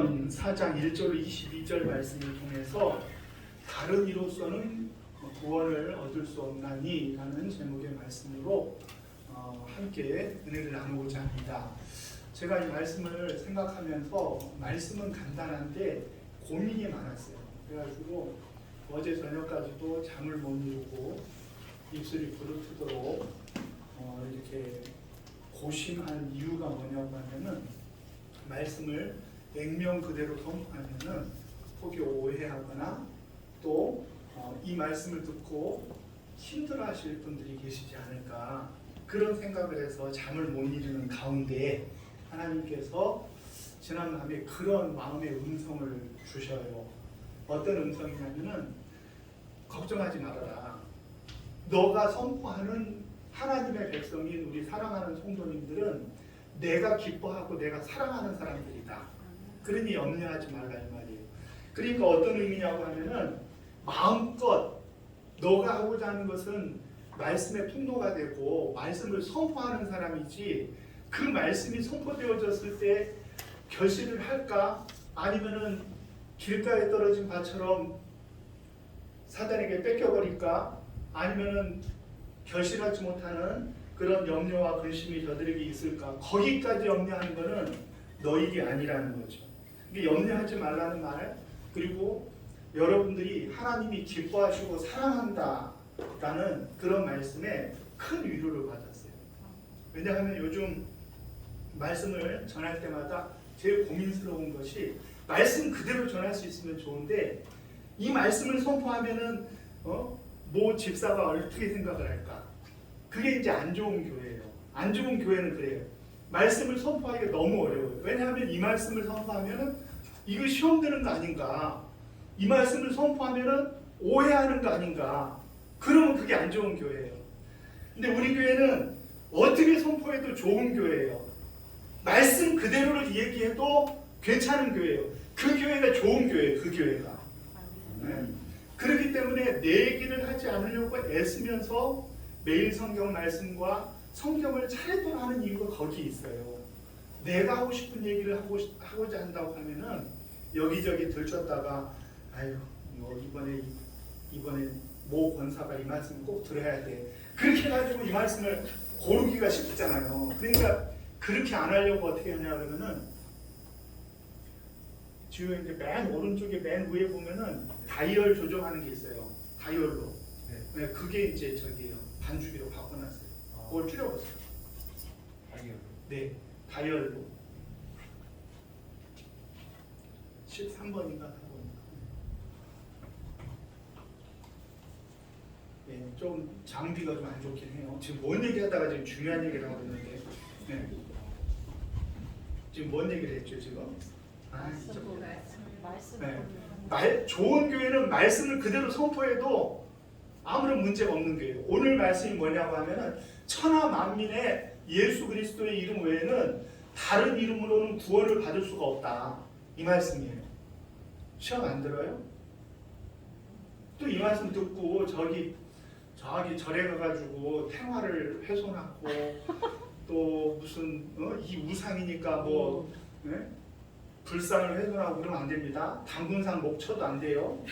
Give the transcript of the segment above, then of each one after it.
요한복음 4장 1절 22절 말씀을 통해서 다른 이로서는 구원을 얻을 수 없나니 라는 제목의 말씀으로 함께 은혜를 나누고자 합니다. 제가 이 말씀을 생각하면서 말씀은 간단한데 고민이 많았어요. 그래가지고 어제 저녁까지도 잠을 못 이루고 입술이 부르트도록 이렇게 고심한 이유가 뭐냐고 하면은 말씀을 액면 그대로 선포하면은 혹여 오해하거나 또 이 말씀을 듣고 힘들어하실 분들이 계시지 않을까 그런 생각을 해서 잠을 못 이루는 가운데 하나님께서 지난밤에 그런 마음의 음성을 주셔요. 어떤 음성이냐면은 걱정하지 말아라. 너가 선포하는 하나님의 백성인 우리 사랑하는 성도님들은 내가 기뻐하고 내가 사랑하는 사람들이다. 그러니 염려하지 말라 이 말이에요. 그러니까 어떤 의미냐고 하면은 마음껏 너가 하고자 하는 것은 말씀의 통로가 되고 말씀을 선포하는 사람이지 그 말씀이 선포되어졌을 때 결실을 할까? 아니면은 길가에 떨어진 밭처럼 사단에게 뺏겨버릴까? 아니면은 결실하지 못하는 그런 염려와 근심이 저들에게 있을까? 거기까지 염려하는 것은 너희가 아니라는 거죠. 이게 염려하지 말라는 말, 그리고 여러분들이 하나님이 기뻐하시고 사랑한다라는 그런 말씀에 큰 위로를 받았어요. 왜냐하면 요즘 말씀을 전할 때마다 제일 고민스러운 것이 말씀 그대로 전할 수 있으면 좋은데 이 말씀을 선포하면은 모 집사가 어떻게 생각을 할까? 그게 이제 안 좋은 교회예요. 안 좋은 교회는 그래요. 말씀을 선포하기가 너무 어려워요. 왜냐하면 이 말씀을 선포하면은 이거 시험되는 거 아닌가? 이 말씀을 선포하면은 오해하는 거 아닌가? 그러면 그게 안 좋은 교회예요. 근데 우리 교회는 어떻게 선포해도 좋은 교회예요. 말씀 그대로를 얘기해도 괜찮은 교회예요. 그 교회가 좋은 교회예요. 그 교회가. 네. 그렇기 때문에 내 얘기를 하지 않으려고 애쓰면서 매일 성경 말씀과 성경을 차례대로 하는 이유가 거기 있어요. 내가 하고 싶은 얘기를 하고자 한다고 하면은 여기저기 들쳤다가 아유 이번에 모 권사가 이 말씀 꼭 들어야 돼. 그렇게 해가지고 이 말씀을 고르기가 쉽잖아요. 그러니까 그렇게 안 하려고 어떻게 하냐 그러면은 지금 이제 맨 오른쪽에 맨 위에 보면은 다이얼 조정하는 게 있어요. 다이얼로. 네, 그게 이제 저기요 반주기로 바꿔놨어요. 그걸 줄여보세요. 다이얼. 네, 다이얼로. 13번인가 4번. 네, 좀 장비가 좀 안 좋긴 해요. 지금 뭔 얘기하다가 지금 중요한 얘기를 하고 있는데. 네. 지금 뭔 얘기를 했죠 지금? 네. 좋은 교회는 말씀을 그대로 선포해도 아무런 문제가 없는 교회예요. 오늘 말씀이 뭐냐고 하면은 천하 만민의 예수 그리스도의 이름 외에는 다른 이름으로는 구원을 받을 수가 없다. 이 말씀이에요. 시험 안 들어요? 또 이 말씀 듣고 저기 절에 가가지고 태화를 훼손하고 또 무슨 이 우상이니까 뭐 네? 불상을 훼손하고 그러면 안 됩니다. 당군상 목쳐도 안 돼요.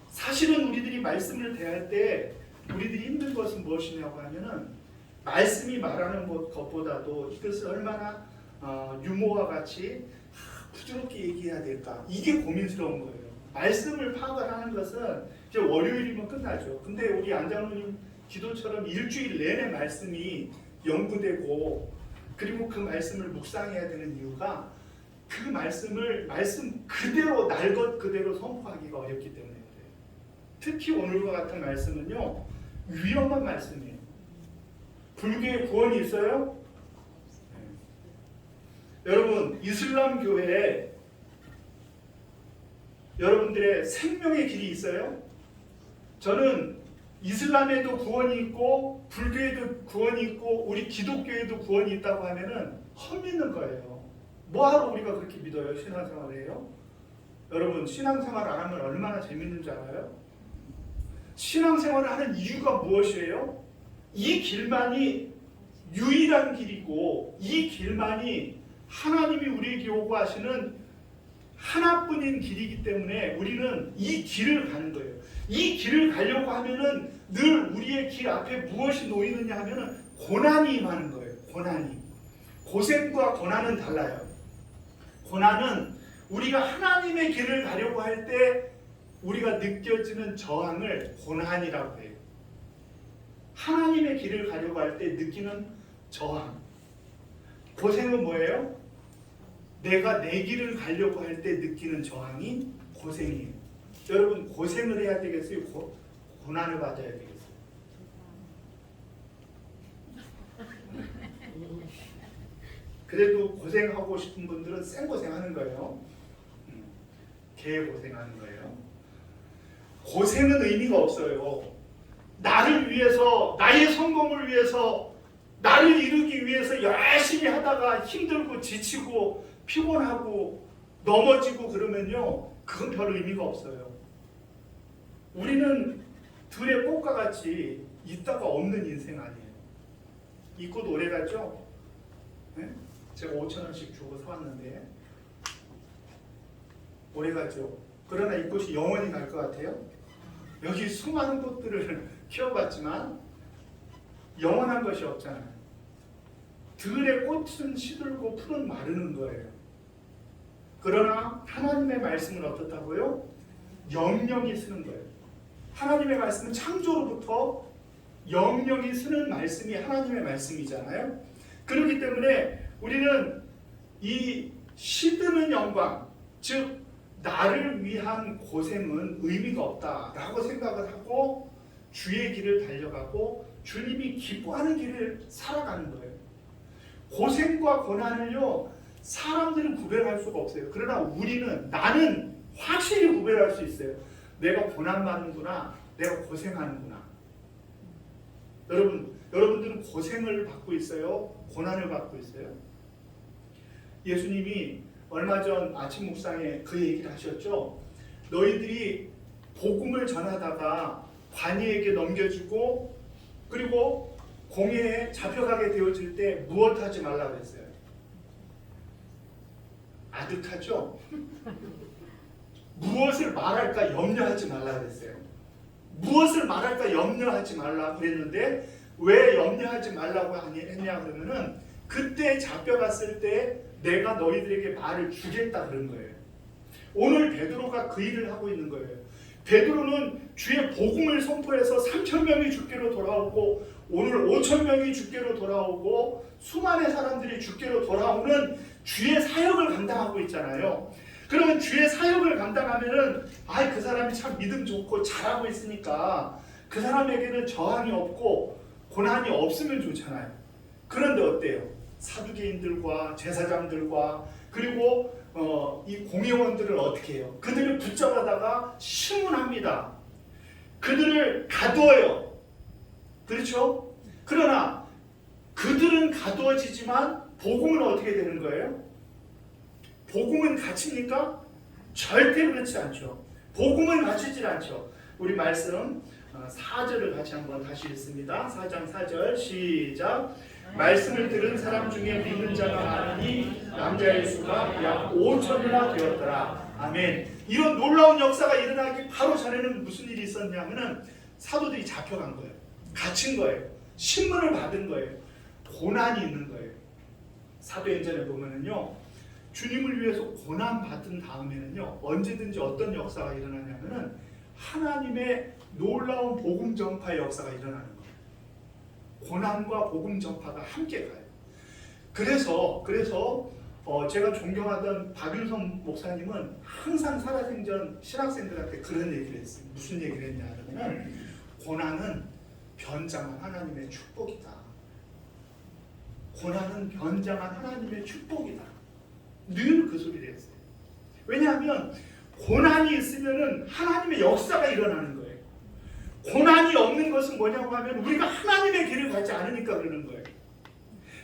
사실은 우리들이 말씀을 대할 때 우리들이 힘든 것은 무엇이냐고 하면은 말씀이 말하는 것보다도 이것을 얼마나 유머와 같이 부드럽게 얘기해야 될까? 이게 고민스러운 거예요. 말씀을 파악을 하는 것은 이제 월요일이면 끝나죠. 근데 우리 안장로님 기도처럼 일주일 내내 말씀이 연구되고 그리고 그 말씀을 묵상해야 되는 이유가 그 말씀 그대로 날 것 그대로 선포하기가 어렵기 때문에 그래요. 특히 오늘과 같은 말씀은요 위험한 말씀이에요. 불교에 구원이 있어요? 네. 여러분 이슬람 교회에 여러분들의 생명의 길이 있어요? 저는 이슬람에도 구원이 있고 불교에도 구원이 있고 우리 기독교에도 구원이 있다고 하면은 헛믿는 거예요. 뭐하러 우리가 그렇게 믿어요? 신앙생활을 해요? 여러분 신앙생활 안 하면 얼마나 재밌는 줄 알아요? 신앙생활을 하는 이유가 무엇이에요? 이 길만이 유일한 길이고 이 길만이 하나님이 우리에게 요구하시는 하나뿐인 길이기 때문에 우리는 이 길을 가는 거예요. 이 길을 가려고 하면은 늘 우리의 길 앞에 무엇이 놓이느냐 하면은 고난이 임하는 거예요. 고난이. 고생과 고난은 달라요. 고난은 우리가 하나님의 길을 가려고 할 때 우리가 느껴지는 저항을 고난이라고 해요. 하나님의 길을 가려고 할 때 느끼는 저항. 고생은 뭐예요? 내가 내 길을 가려고 할 때 느끼는 저항이 고생이에요. 여러분 고생을 해야 되겠어요? 고난을 받아야 되겠어요? 그래도 고생하고 싶은 분들은 생고생하는 거예요. 개고생하는 거예요. 고생은 의미가 없어요. 나를 위해서, 나의 성공을 위해서, 나를 이루기 위해서 열심히 하다가 힘들고 지치고 피곤하고 넘어지고 그러면요, 그건 별 의미가 없어요. 우리는 들의 꽃과 같이 있다가 없는 인생 아니에요. 이 꽃 오래 가죠? 네? 제가 5,000원씩 주고 사왔는데 오래 가죠. 그러나 이 꽃이 영원히 갈 것 같아요? 여기 수많은 꽃들을 키워봤지만 영원한 것이 없잖아요. 들의 꽃은 시들고 풀은 마르는 거예요. 그러나 하나님의 말씀은 어떻다고요? 영영이 쓰는 거예요. 하나님의 말씀은 창조로부터 영영이 쓰는 말씀이 하나님의 말씀이잖아요. 그렇기 때문에 우리는 이 시드는 영광, 즉 나를 위한 고생은 의미가 없다라고 생각을 하고 주의 길을 달려가고 주님이 기뻐하는 길을 살아가는 거예요. 고생과 고난을요, 사람들은 구별할 수가 없어요. 그러나 나는 확실히 구별할 수 있어요. 내가 고난받는구나, 내가 고생하는구나. 여러분들은 고생을 받고 있어요? 고난을 받고 있어요? 예수님이 얼마 전 아침 묵상에 그 얘기를 하셨죠. 너희들이 복음을 전하다가 관이에게 넘겨주고 그리고 공회에 잡혀가게 되어질 때 무엇 하지 말라고 했어요? 아득하죠? 무엇을 말할까 염려하지 말라고 했어요. 무엇을 말할까 염려하지 말라고 그랬는데 왜 염려하지 말라고 했냐 그러면은 그때 잡혀갔을 때 내가 너희들에게 말을 주겠다 그런 거예요. 오늘 베드로가 그 일을 하고 있는 거예요. 베드로는 주의 복음을 선포해서 3,000명이 주께로 돌아오고 오늘 5,000명이 주께로 돌아오고 수많은 사람들이 주께로 돌아오는 주의 사역을 감당하고 있잖아요. 그러면 주의 사역을 감당하면은 그 사람이 참 믿음 좋고 잘하고 있으니까 그 사람에게는 저항이 없고 고난이 없으면 좋잖아요. 그런데 어때요? 사두개인들과 제사장들과 그리고 이 공회원들을 어떻게 해요? 그들을 붙잡아다가 신문합니다. 그들을 가두어요. 그렇죠? 그러나 그들은 가두어지지만 복음은 어떻게 되는 거예요? 복음은 갇힙니까? 절대 그렇지 않죠. 복음은 갇히질 않죠. 우리 말씀 4절을 같이 한번 다시 읽습니다. 4장 4절 시작. 말씀을 들은 사람 중에 믿는 자가 많으니 남자의 수가 약 5,000이나 되었더라. 아멘. 이런 놀라운 역사가 일어나기 바로 전에는 무슨 일이 있었냐면은 사도들이 잡혀간 거예요. 갇힌 거예요. 신문을 받은 거예요. 고난이 있는 거예요. 사도행전에 보면은요, 주님을 위해서 고난 받은 다음에는요, 언제든지 어떤 역사가 일어나냐면은 하나님의 놀라운 복음 전파의 역사가 일어나는 거예요. 고난과 복음 전파가 함께 가요. 그래서 제가 존경하던 박윤성 목사님은 항상 살아생전 신학생들한테 그런 얘기를 했어요. 무슨 얘기를 했냐 하면 고난은 변장한 하나님의 축복이다. 고난은 변장한 하나님의 축복이다. 늘 그 소리를 했어요. 왜냐하면 고난이 있으면은 하나님의 역사가 일어나는 거예요. 고난이 없는 것은 뭐냐고 하면 우리가 하나님의 길을 가지 않으니까 그러는 거예요.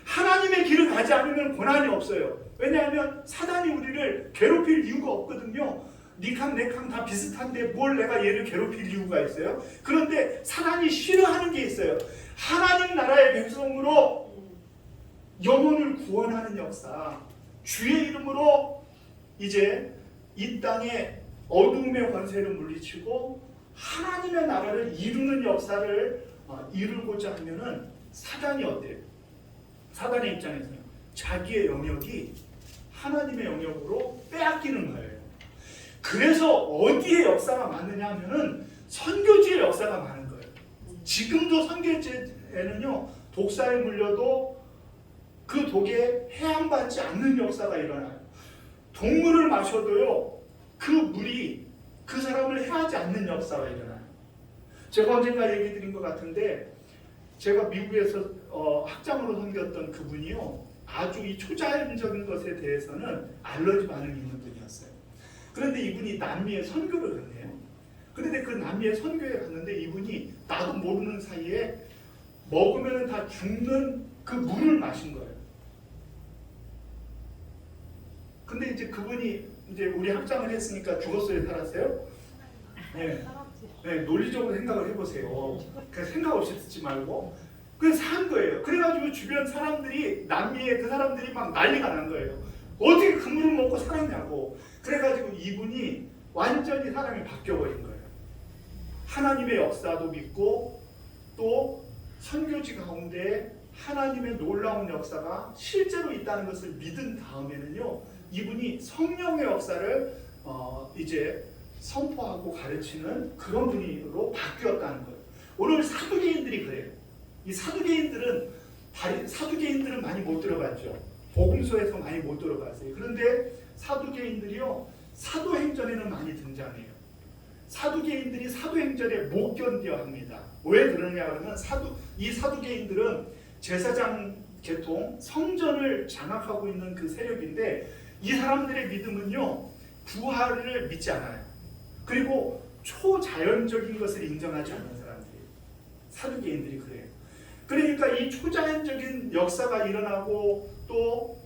하나님의 길을 가지 않으면 고난이 없어요. 왜냐하면 사단이 우리를 괴롭힐 이유가 없거든요. 니캉 내캉 다 비슷한데 뭘 내가 얘를 괴롭힐 이유가 있어요? 그런데 사단이 싫어하는 게 있어요. 하나님 나라의 백성으로 영혼을 구원하는 역사, 주의 이름으로 이제 이 땅에 어둠의 권세를 물리치고 하나님의 나라를 이루는 역사를 이루고자 하면은 사단이 어때요? 사단의 입장에서는 자기의 영역이 하나님의 영역으로 빼앗기는 거예요. 그래서 어디에 역사가 많느냐 하면은 선교지의 역사가 많은 거예요. 지금도 선교지에는요, 독사에 물려도 그 독에 해함받지 않는 역사가 일어나요. 동물을 마셔도요, 그 물이 그 사람을 해하지 않는 역사가 일어나요. 제가 언젠가 얘기 드린 것 같은데, 제가 미국에서 학장으로 섬겼던 그분이요, 아주 이 초자연적인 것에 대해서는 알러지 반응이 있는 분이었어요. 그런데 이분이 남미에 선교를 갔네요. 그런데 그 남미에 선교에 갔는데 이분이 나도 모르는 사이에 먹으면 다 죽는 그 물을 마신 거예요. 근데 이제 그분이 이제 우리 학장을 했으니까 죽었어요, 살았어요? 네. 네, 논리적으로 생각을 해보세요. 그냥 생각 없이 듣지 말고. 그래서 산 거예요. 그래가지고 주변 사람들이, 남미에 그 사람들이 막 난리가 난 거예요. 어떻게 그 물을 먹고 살았냐고. 그래가지고 이분이 완전히 사람이 바뀌어버린 거예요. 하나님의 역사도 믿고 또 선교지 가운데 하나님의 놀라운 역사가 실제로 있다는 것을 믿은 다음에는요, 이분이 성령의 역사를 이제 선포하고 가르치는 그런 분으로 바뀌었다는 거예요. 오늘 사두개인들이 그래요. 이 사두개인들은 많이 못 들어봤죠. 복음서에서 많이 못 들어봤어요. 그런데 사두개인들이요, 사도행전에는 많이 등장해요. 사두개인들이 사도행전에 못 견뎌 합니다. 왜 그러냐 하면 이 사두개인들은 제사장 계통, 성전을 장악하고 있는 그 세력인데, 이 사람들의 믿음은요, 부활을 믿지 않아요. 그리고 초자연적인 것을 인정하지 않는 사람들이에요. 사두개인들이 그래요. 그러니까 이 초자연적인 역사가 일어나고 또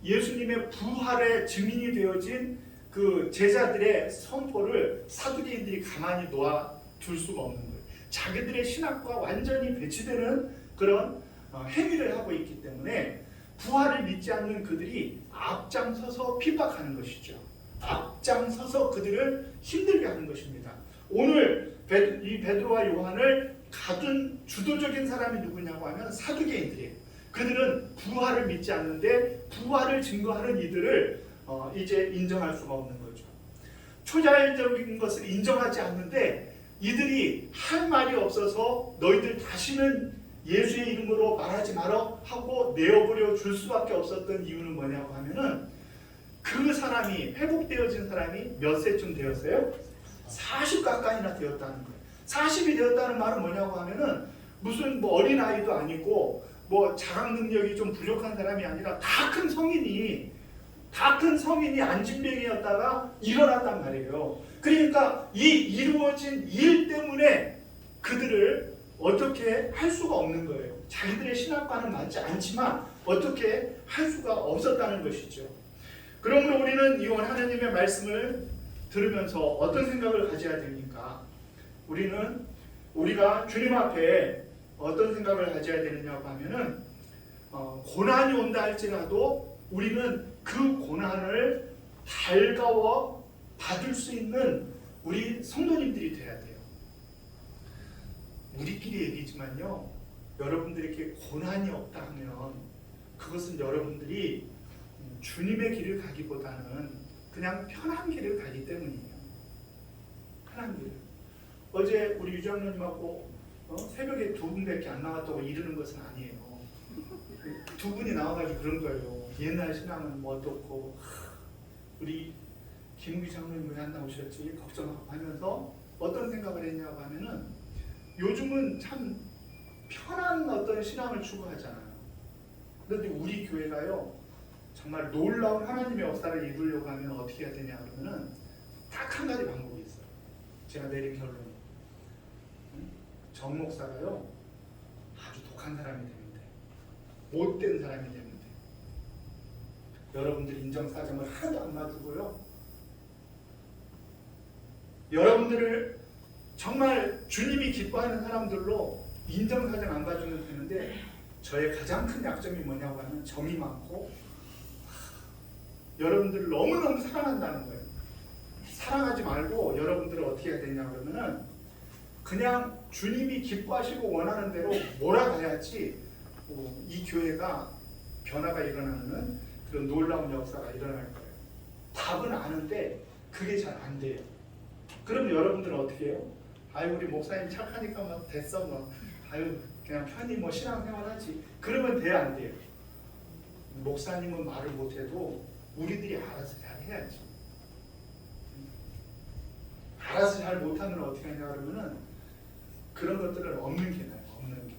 예수님의 부활의 증인이 되어진 그 제자들의 선포를 사두개인들이 가만히 놓아둘 수가 없는 거예요. 자기들의 신학과 완전히 배치되는 그런 행위를 하고 있기 때문에 부활을 믿지 않는 그들이 앞장서서 핍박하는 것이죠. 앞장서서 그들을 힘들게 하는 것입니다. 오늘 이 베드로와 요한을 가둔 주도적인 사람이 누구냐고 하면 사두개인들이에요. 그들은 부활을 믿지 않는데 부활을 증거하는 이들을 이제 인정할 수가 없는 거죠. 초자연적인 것을 인정하지 않는데 이들이 할 말이 없어서 너희들 다시는 예수의 이름으로 말하지 마라 하고 내어버려 줄 수밖에 없었던 이유는 뭐냐고 하면은 그 사람이, 회복되어진 사람이 몇 세쯤 되었어요? 40 가까이나 되었다는 거예요. 40이 되었다는 말은 뭐냐고 하면은 무슨 뭐 어린아이도 아니고 뭐 자각 능력이 좀 부족한 사람이 아니라 다 큰 성인이 안진병이었다가 일어났단 말이에요. 그러니까 이 이루어진 일 때문에 그들을 어떻게 할 수가 없는 거예요. 자기들의 신학과는 맞지 않지만 어떻게 할 수가 없었다는 것이죠. 그러므로 우리는 이 하나님의 말씀을 들으면서 어떤 생각을 가져야 됩니까? 우리가 주님 앞에 어떤 생각을 가져야 되느냐고 하면은 고난이 온다 할지라도 우리는 그 고난을 달가워 받을 수 있는 우리 성도님들이 돼야 돼요. 우리끼리 얘기지만요, 여러분들에게 고난이 없다 하면 그것은 여러분들이 주님의 길을 가기보다는 그냥 편한 길을 가기 때문이에요. 편한 길. 어제 우리 유장로님하고 새벽에 2분밖에 안 나왔다고 이르는 것은 아니에요. 2분이 나와가지고 그런 거예요. 옛날 신앙은 뭐 어떻고, 우리 김우기 장로님 왜 안 나오셨지? 걱정하고 하면서 어떤 생각을 했냐고 하면은 요즘은 참 편한 어떤 신앙을 추구하잖아요. 그런데 우리 교회가요, 정말 놀라운 하나님의 역사를 이루려고 하면 어떻게 해야 되냐 그러면은 딱 한 가지 방법이 있어요. 제가 내린 결론이, 정 목사가요 아주 독한 사람이 되면 돼. 못된 사람이 되면 돼. 여러분들 인정사정을 하나도 안 놔두고요, 여러분들을 정말 주님이 기뻐하는 사람들로 인정사정 안 봐주면 되는데, 저의 가장 큰 약점이 뭐냐고 하면 정이 많고 여러분들을 너무너무 사랑한다는 거예요. 사랑하지 말고 여러분들은 어떻게 해야 되냐 그러면은 그냥 주님이 기뻐하시고 원하는 대로 몰아가야지 이 교회가 변화가 일어나는 그런 놀라운 역사가 일어날 거예요. 답은 아는데 그게 잘 안 돼요. 그럼 여러분들은 어떻게 해요? 아유 우리 목사님 착하니까 뭐 됐어 뭐 아유 그냥 편히 뭐 신앙생활하지. 그러면 돼야 안 돼요. 목사님은 말을 못해도 우리들이 알아서 잘 해야지. 알아서 잘 못하면 어떻게 하냐 그러면은 그런 것들은 없는 게 나아요. 없는 게.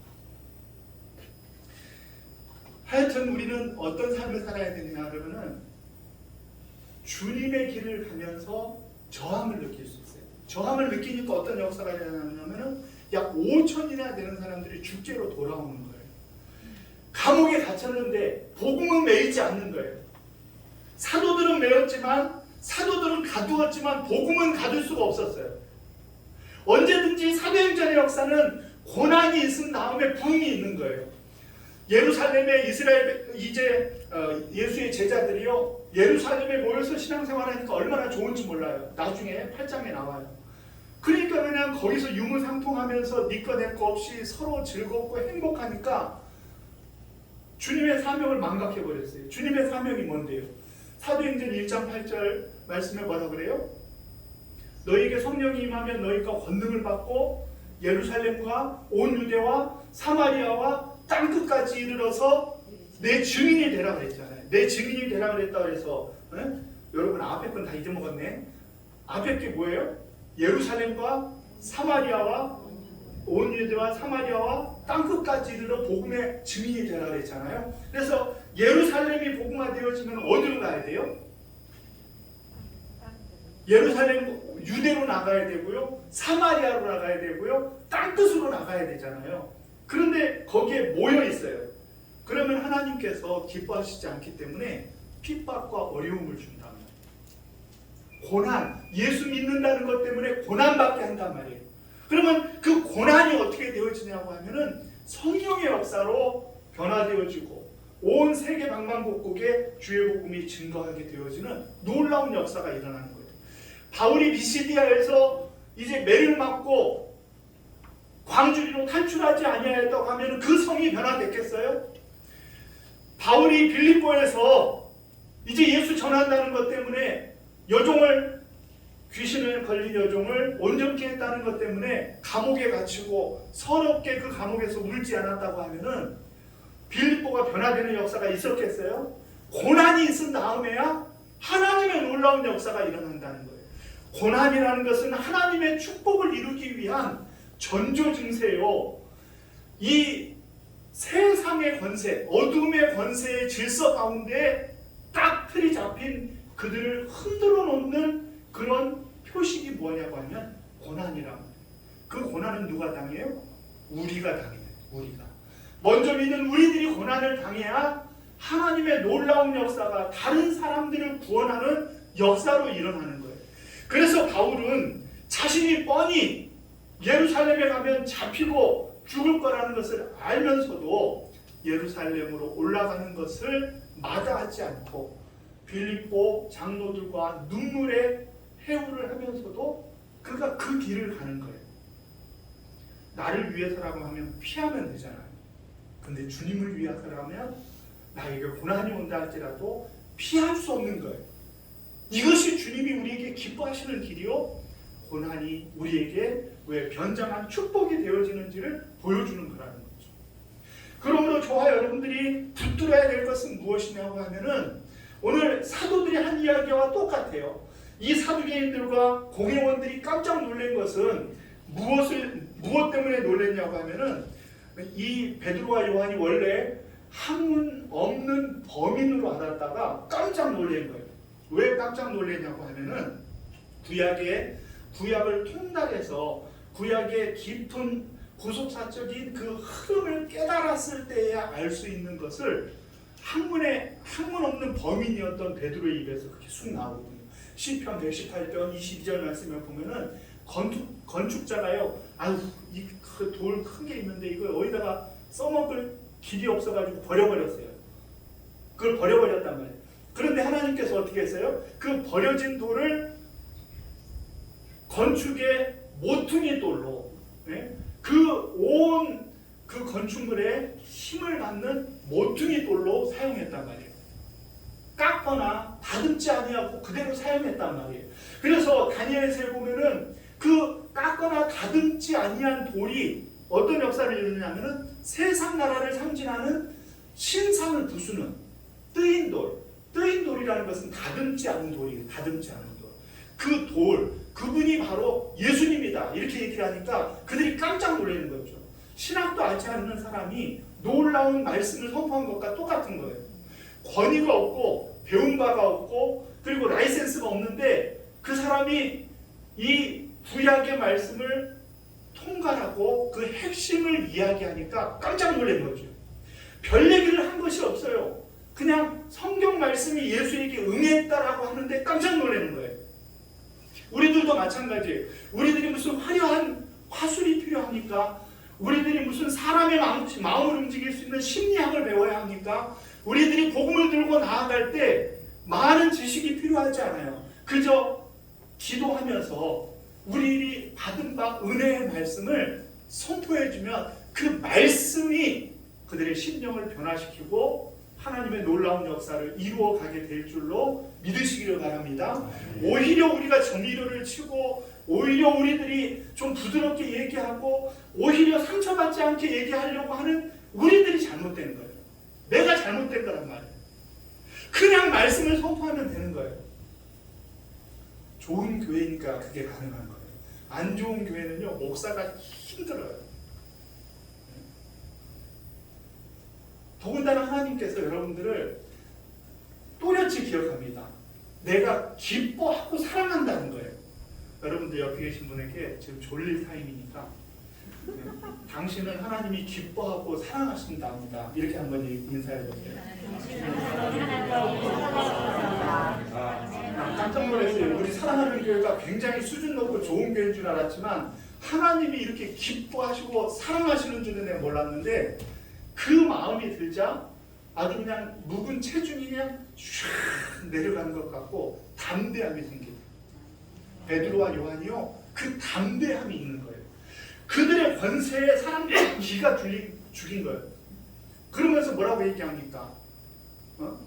하여튼 우리는 어떤 삶을 살아야 되느냐 그러면은 주님의 길을 가면서 저항을 느낄 수 있어요. 저항을 느끼니까 어떤 역사가 일어나냐면은 약 5천이나 되는 사람들이 죽죄로 돌아오는 거예요. 감옥에 갇혔는데 복음은 매이지 않는 거예요. 사도들은 매였지만 사도들은 가두었지만 복음은 가둘 수가 없었어요. 언제든지 사도행전의 역사는 고난이 있은 다음에 부흥이 있는 거예요. 예루살렘에 이스라엘 이제 예수의 제자들이요 예루살렘에 모여서 신앙생활하니까 얼마나 좋은지 몰라요. 나중에 8장에 나와요. 그러니까 그냥 거기서 유무상통하면서 니꺼 내꺼 없이 서로 즐겁고 행복하니까 주님의 사명을 망각해버렸어요. 주님의 사명이 뭔데요? 사도행전 1장 8절 말씀에 뭐라 그래요? 너희에게 성령이 임하면 너희가 권능을 받고 예루살렘과 온 유대와 사마리아와 땅끝까지 이르러서 내 증인이 되라 그랬잖아요. 내 증인이 되라 그랬다 그래서 여러분 앞에 건 다 잊어먹었네. 앞에 게 뭐예요? 예루살렘과 사마리아와 온 유대와 사마리아와 땅끝까지 이르러 복음의 증인이 되라 그랬잖아요. 그래서 예루살렘이 복음화되어지면 어디로 가야 돼요? 예루살렘 유대로 나가야 되고요. 사마리아로 나가야 되고요. 땅끝으로 나가야 되잖아요. 그런데 거기에 모여 있어요. 그러면 하나님께서 기뻐하시지 않기 때문에 핍박과 어려움을 준단 말이에요. 고난, 예수 믿는다는 것 때문에 고난받게 한단 말이에요. 그러면 그 고난이 어떻게 되어지냐고 하면은 성령의 역사로 변화되어지고 온 세계 방방곡곡에 주의 복음이 증거하게 되어지는 놀라운 역사가 일어나는 거예요. 바울이 비시디아에서 이제 매를 맞고 광주리로 탈출하지 아니하였다고 하면 그 성이 변화됐겠어요? 바울이 빌립보에서 이제 예수 전한다는 것 때문에 여종을 귀신을 걸린 여종을 온전케 했다는 것 때문에 감옥에 갇히고 서럽게 그 감옥에서 울지 않았다고 하면은 빌립보가 변화되는 역사가 있었겠어요? 고난이 있은 다음에야 하나님의 놀라운 역사가 일어난다는 거예요. 고난이라는 것은 하나님의 축복을 이루기 위한 전조 증세요. 이 세상의 권세, 어둠의 권세의 질서 가운데 딱 틀이 잡힌 그들을 흔들어 놓는 그런 표식이 뭐냐고 하면 고난이란 말이에요. 그 고난은 누가 당해요? 우리가 당해요. 우리가. 먼저 믿는 우리들이 고난을 당해야 하나님의 놀라운 역사가 다른 사람들을 구원하는 역사로 일어나는 거예요. 그래서 바울은 자신이 뻔히 예루살렘에 가면 잡히고 죽을 거라는 것을 알면서도 예루살렘으로 올라가는 것을 마다하지 않고 빌립보 장로들과 눈물의 해우를 하면서도 그가 그 길을 가는 거예요. 나를 위해서라고 하면 피하면 되잖아요. 근데 주님을 위해서라면 나에게 고난이 온다 할지라도 피할 수 없는 거예요. 이것이 주님이 우리에게 기뻐하시는 길이요, 고난이 우리에게 왜 변장한 축복이 되어지는지를 보여주는 거라는 거죠. 그러므로 저와 여러분들이 붙들어야 될 것은 무엇이냐고 하면은 오늘 사도들이 한 이야기와 똑같아요. 이 사두개인들과 공회원들이 깜짝 놀란 것은 무엇 때문에 놀랐냐고 하면은 이 베드로와 요한이 원래 학문 없는 범인으로 알았다가 깜짝 놀란 거예요. 왜 깜짝 놀랐냐고 하면은 구약을 통달해서 구약의 깊은 구속사적인 그 흐름을 깨달았을 때야 알 수 있는 것을 학문 없는 범인이었던 베드로의 입에서 그렇게 쑥 나오거든요. 시편 118편 22절 말씀을 보면은 건축자가요, 아유 이 돌 큰 게 있는데 이걸 어디다가 써먹을 길이 없어가지고 버려버렸어요. 그걸 버려버렸단 말이에요. 그런데 하나님께서 어떻게 했어요? 그 버려진 돌을 건축의 모퉁이 돌로, 그 건축물에 힘을 받는 모퉁이 돌로 사용했단 말이에요. 깎거나 다듬지 아니하고 그대로 사용했단 말이에요. 그래서 다니엘서에 보면은 그 깎거나 다듬지 아니한 돌이 어떤 역사를 이루느냐면은 세상 나라를 상징하는 신상을 부수는 뜨인 돌. 뜨인 돌이라는 것은 다듬지 않은 돌이에요. 다듬지 않은 돌. 그 돌, 그분이 바로 예수님이다. 이렇게 얘기를 하니까 그들이 깜짝 놀라는 거죠. 신학도 알지 않는 사람이 놀라운 말씀을 선포한 것과 똑같은 거예요. 권위가 없고 배운 바가 없고 그리고 라이센스가 없는데 그 사람이 이 구약의 말씀을 통달하고 그 핵심을 이야기하니까 깜짝 놀란 거죠. 별 얘기를 한 것이 없어요. 그냥 성경 말씀이 예수에게 응했다라고 하는데 깜짝 놀라는 거예요. 우리들도 마찬가지예요. 우리들이 무슨 화려한 화술이 필요합니까? 우리들이 무슨 사람의 마음을 움직일 수 있는 심리학을 배워야 합니까? 우리들이 복음을 들고 나아갈 때 많은 지식이 필요하지 않아요. 그저 기도하면서 우리들이 받은 바 은혜의 말씀을 선포해주면 그 말씀이 그들의 심령을 변화시키고 하나님의 놀라운 역사를 이루어가게 될 줄로 믿으시기를 바랍니다. 오히려 우리가 정의로를 치고 오히려 우리들이 좀 부드럽게 얘기하고 오히려 상처받지 않게 얘기하려고 하는 우리들이 잘못된 거예요. 내가 잘못된 거란 말이에요. 그냥 말씀을 선포하면 되는 거예요. 좋은 교회니까 그게 가능한 거예요. 안 좋은 교회는요, 목사가 힘들어요. 더군다나 하나님께서 여러분들을 또렷이 기억합니다. 내가 기뻐하고 사랑한다는 거예요. 여러분들 옆에 계신 분에게 지금 졸릴 타임이니까 당신은 하나님이 기뻐하고 사랑하신답니다. 이렇게 한번 인사해 보세요. 깜짝 놀랐어요. 우리 사랑하는 교회가 굉장히 수준 높고 좋은 교회인 줄 알았지만 하나님이 이렇게 기뻐하시고 사랑하시는 줄은 내가 몰랐는데 그 마음이 들자 아주 그냥 묵은 체중이 그냥 슉 내려가는 것 같고 담대함이 생깁니다. 베드로와 요한이요, 그 담대함이 있는 거예요. 그들의 권세에 사람들이 기가 죽인 거예요. 그러면서 뭐라고 얘기합니까?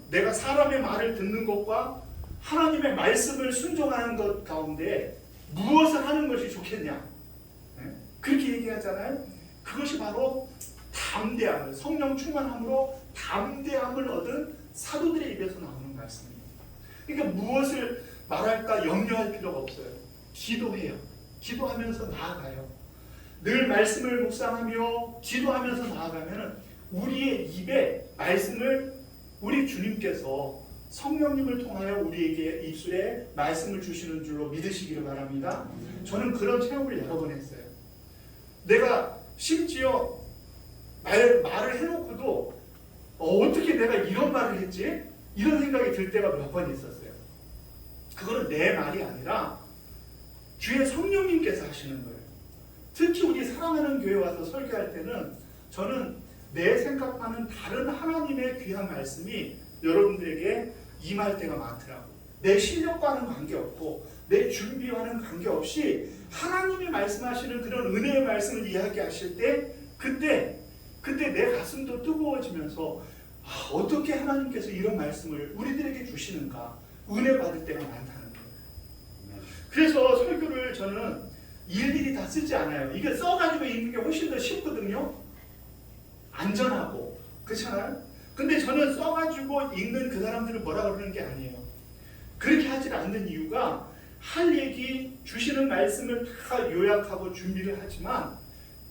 내가 사람의 말을 듣는 것과 하나님의 말씀을 순종하는 것 가운데 무엇을 하는 것이 좋겠냐? 그렇게 얘기하잖아요. 그것이 바로 담대함을, 성령 충만함으로 담대함을 얻은 사도들의 입에서 나오는 말씀입니다. 그러니까 무엇을 말할까 염려할 필요가 없어요. 기도해요. 기도하면서 나아가요. 늘 말씀을 묵상하며 기도하면서 나아가면 우리의 입에 말씀을 우리 주님께서 성령님을 통하여 우리에게 입술에 말씀을 주시는 줄로 믿으시기를 바랍니다. 저는 그런 체험을 여러 번 했어요. 내가 심지어 말을 해놓고도 어떻게 내가 이런 말을 했지? 이런 생각이 들 때가 몇 번 있었어요. 그거는 내 말이 아니라 주의 성령님께서 하시는 거예요. 특히 우리 사랑하는 교회 와서 설교할 때는 저는 내 생각과는 다른 하나님의 귀한 말씀이 여러분들에게 임할 때가 많더라고요. 내 실력과는 관계없고 내 준비와는 관계없이 하나님이 말씀하시는 그런 은혜의 말씀을 이야기하실 때 그때 내 가슴도 뜨거워지면서 어떻게 하나님께서 이런 말씀을 우리들에게 주시는가 은혜 받을 때가 많다는 거예요. 그래서 설교를 저는 일일이 다 쓰지 않아요. 이게 써가지고 읽는 게 훨씬 더 쉽거든요. 안전하고 그렇잖아요. 근데 저는 써가지고 읽는 그 사람들을 뭐라 그러는 게 아니에요. 그렇게 하지 않는 이유가 할 얘기 주시는 말씀을 다 요약하고 준비를 하지만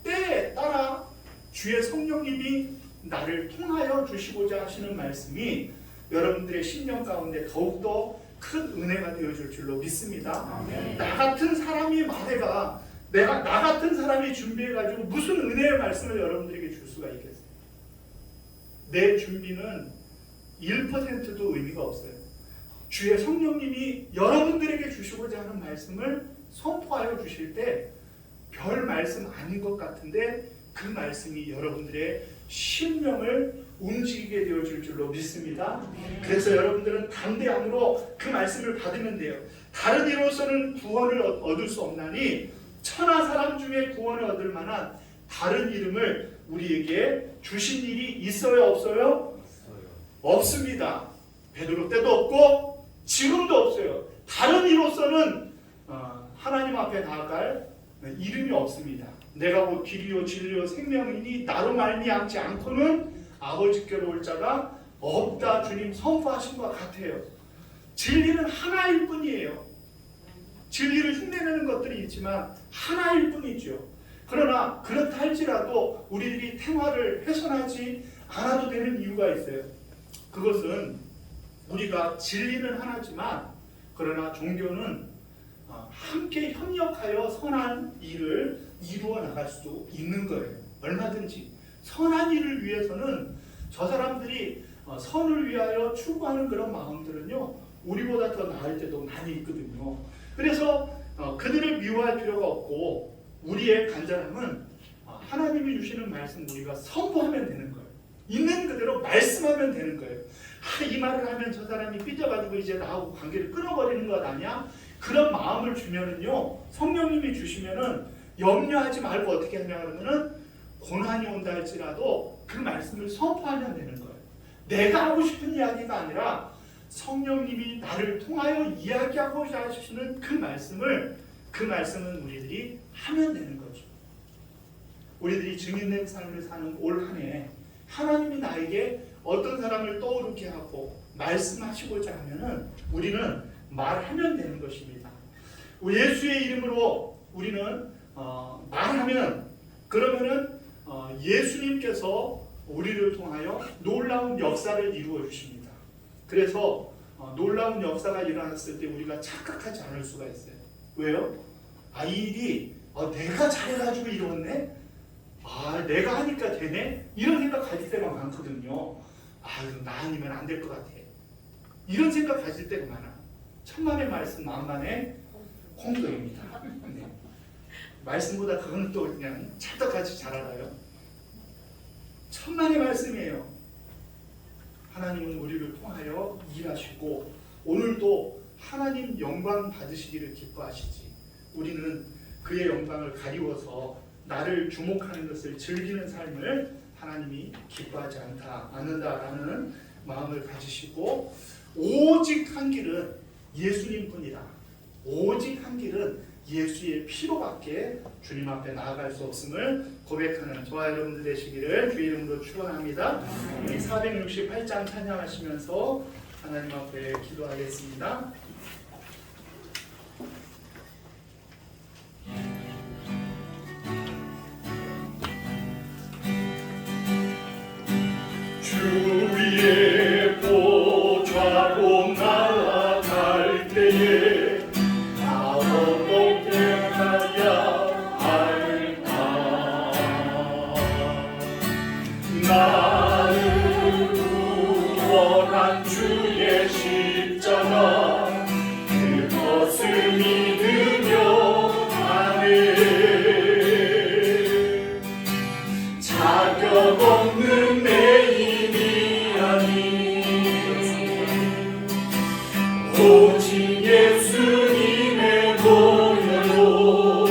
때에 따라 주의 성령님이 나를 통하여 주시고자 하시는 말씀이 여러분들의 심령 가운데 더욱더 큰 은혜가 되어줄 줄로 믿습니다. 아멘. 나 같은 사람이 말해가 나 같은 사람이 준비해가지고 무슨 은혜의 말씀을 여러분들에게 줄 수가 있겠어요? 내 준비는 1%도 의미가 없어요. 주의 성령님이 여러분들에게 주시고자 하는 말씀을 선포하여 주실 때 별 말씀 아닌 것 같은데 그 말씀이 여러분들의 심령을 움직이게 되어질 줄로 믿습니다. 그래서 여러분들은 담대함으로 그 말씀을 받으면 돼요. 다른 이로서는 구원을 얻을 수 없나니 천하 사람 중에 구원을 얻을 만한 다른 이름을 우리에게 주신 일이 있어요, 없어요? 없습니다. 베드로 때도 없고 지금도 없어요. 다른 이로서는 하나님 앞에 나아갈 이름이 없습니다. 내가 곧 길이요 진리요 생명이니 나로 말미암지 않고는 아버지께로 올 자가 없다. 주님 선포하신 것 같아요. 진리는 하나일 뿐이에요. 진리를 흉내내는 것들이 있지만 하나일 뿐이죠. 그러나 그렇다 할지라도 우리들이 생활을 훼손하지 않아도 되는 이유가 있어요. 그것은 우리가 진리는 하나지만 그러나 종교는 함께 협력하여 선한 일을 이루어 나갈 수도 있는 거예요. 얼마든지 선한 일을 위해서는 저 사람들이 선을 위하여 추구하는 그런 마음들은요 우리보다 더 나을 때도 많이 있거든요. 그래서 그들을 미워할 필요가 없고 우리의 간절함은 하나님이 주시는 말씀 우리가 선포하면 되는 거예요. 있는 그대로 말씀하면 되는 거예요. 이 말을 하면 저 사람이 삐져가지고 이제 나하고 관계를 끊어버리는 것 아니야? 그런 마음을 주면은요 성령님이 주시면은 염려하지 말고 어떻게 하냐 그러면은 고난이 온다 할지라도 그 말씀을 선포하면 되는 거예요. 내가 하고 싶은 이야기가 아니라 성령님이 나를 통하여 이야기하고자 하시는 그 말씀은 우리들이 하면 되는 거죠. 우리들이 증인된 삶을 사는 올 한 해 하나님이 나에게 어떤 사람을 떠오르게 하고 말씀하시고자 하면은 우리는 말하면 되는 것입니다. 예수의 이름으로 우리는 말하면 그러면은 예수님께서 우리를 통하여 놀라운 역사를 이루어 주십니다. 그래서 놀라운 역사가 일어났을 때 우리가 착각하지 않을 수가 있어요. 왜요? 이 일이 내가 잘해가지고 이뤘네? 내가 하니까 되네? 이런 생각 가질 때가 많거든요. 나 아니면 안 될 것 같아. 이런 생각 가질 때가 많아. 천만의 말씀 만만의 공동입니다. 네. 말씀보다 그거는 또 그냥 찰떡같이 잘 알아요. 천만의 말씀이에요. 하나님은 우리를 통하여 일하시고 오늘도 하나님 영광 받으시기를 기뻐하시지. 우리는 그의 영광을 가리워서 나를 주목하는 것을 즐기는 삶을 하나님이 기뻐하지 않는다라는 마음을 가지시고 오직 한 길은 예수님뿐이다. 오직 한 길은 예수의 피로밖에 주님 앞에 나아갈 수 없음을 고백하는 저와 여러분들 되시기를 주의 이름으로 축원합니다. 468장 찬양하시면서 하나님 앞에 기도하겠습니다. 주의 보좌로 나아갈 때에 나 어떻게 가야 할까? 나를 구원한 주의 십자가 그것을 믿으며 가네. 자격 없는 내 오직 예수님의 보혈로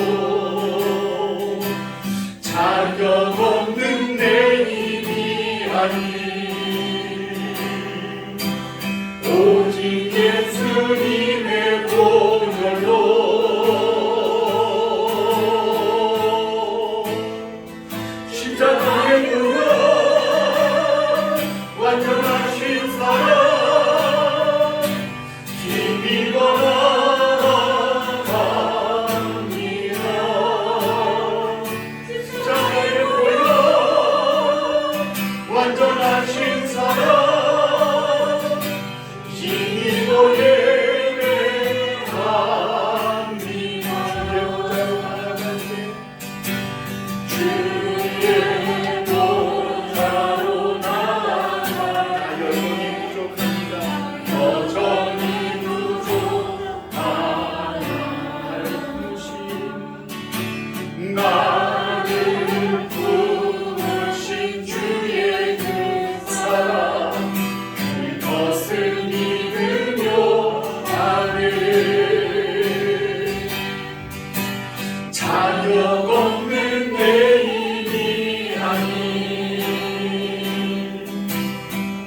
자격 없는 내 힘이 아니 오직 예수님의 보혈로 십자가의 구원 완전하신 사랑 힘이 걸어 자격 없는 내 힘이 아닌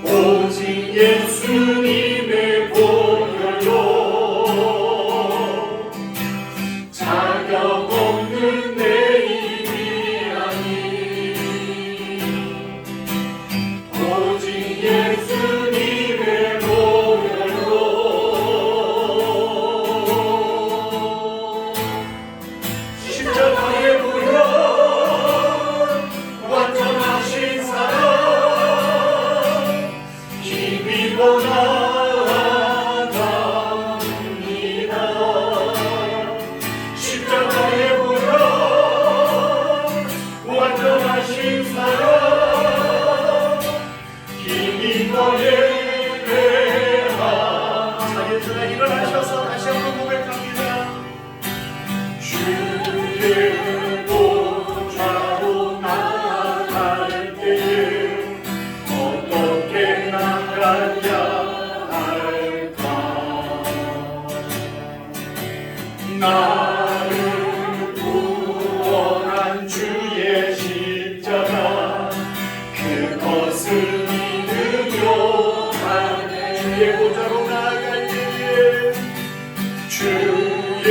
오직 예수님의 보혈로 자격 없는 내 힘이 아닌 오직 예수님의 보혈로 십자가의 보혈 완전하신 사랑 힘입어 나아갑니다. 십자가의 보혈 완전하신 사랑 힘입어 예배하 자리에서 일어나셔서 다시 한번 고백합니다. 주의 보좌로 나아갈 때에 어떻게 나가야 할까? 나를 구원한 주의 십자가 그것을 믿으며 가네. 주의 보좌로 나아갈 때에 주의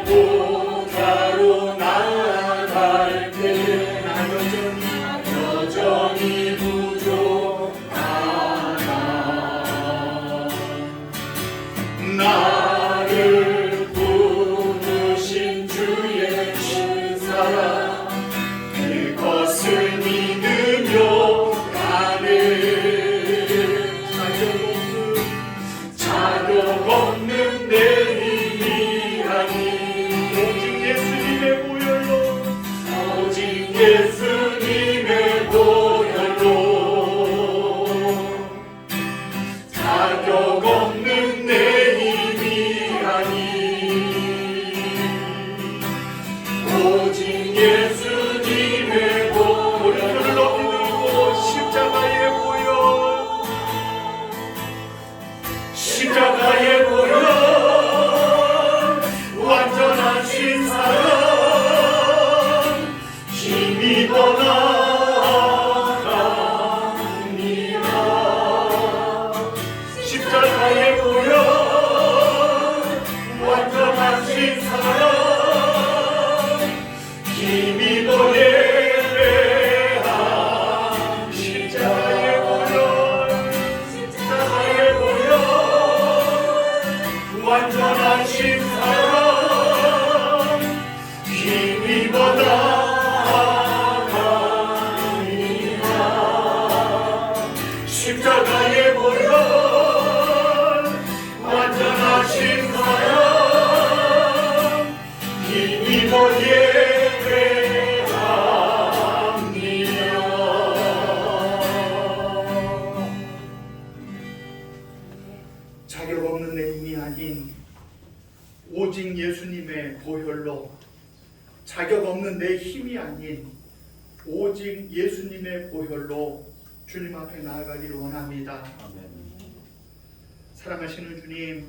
보좌로 나아갈 때에 나 여전히 부족하다. 나를 부르신 주의 신사랑 그것을 믿으며 가네. 자격 없는 내 힘이 아닌 오직 예수님의 보혈로 오직 예수님의 보혈로 자격 없는 내 힘이 아닌 오직 예수님의 보혈을 보혈로 얻고 십자가의 보혈 십자가의 보혈 완전하신 사랑 힘입어 나아갑니다. 십자가의 보혈 완전하신 사랑 힘입어 예배하 십자가의 보혈 십자가의 보혈 완전하신 사랑 힘입어 나아갑니다. 십자가의 보혈 완전하신 사랑 힘입어 예배합니다. 자격 없는 내 힘이 아닌 오직 예수님의 보혈로 자격 없는 내 힘이 아닌 오직 예수님의 보혈로 주님 앞에 나아가기를 원합니다. 사랑하시는 주님,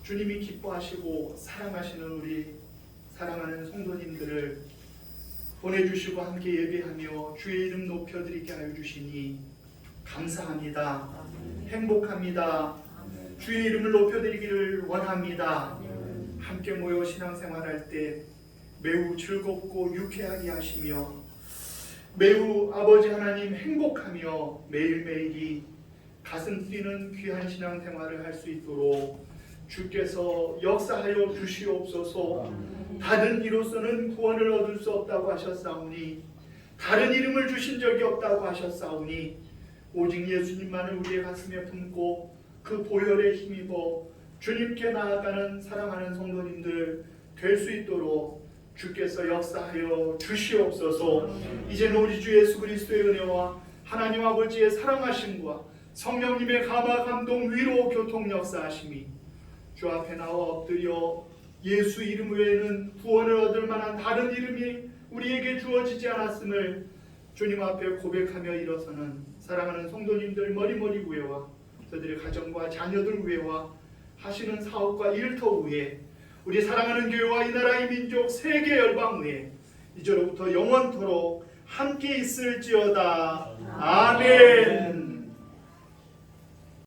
주님이 기뻐하시고 사랑하시는 우리 사랑하는 성도님들을 보내주시고 함께 예배하며 주의 이름 높여드리게 하여 주시니 감사합니다. 행복합니다. 주의 이름을 높여드리기를 원합니다. 함께 모여 신앙생활할 때 매우 즐겁고 유쾌하게 하시며 매우 아버지 하나님 행복하며 매일매일이 가슴 뛰는 귀한 신앙생활을 할 수 있도록 주께서 역사하여 주시옵소서. 다른 이로서는 구원을 얻을 수 없다고 하셨사오니 다른 이름을 주신 적이 없다고 하셨사오니 오직 예수님만을 우리의 가슴에 품고 그 보혈에 힘입어 주님께 나아가는 사랑하는 성도님들 될 수 있도록 주께서 역사하여 주시옵소서. 이제는 우리 주 예수 그리스도의 은혜와 하나님 아버지의 사랑하심과 성령님의 감화 감동 위로 교통 역사하심이 주 앞에 나와 엎드려 예수 이름 외에는 구원을 얻을 만한 다른 이름이 우리에게 주어지지 않았음을 주님 앞에 고백하며 일어서는 사랑하는 성도님들 머리머리 위에와 저들의 가정과 자녀들 위에와 하시는 사업과 일터 위에 우리 사랑하는 교회와 이 나라의 민족 세계 열방 위에 이제로부터 영원토록 함께 있을지어다. 아멘.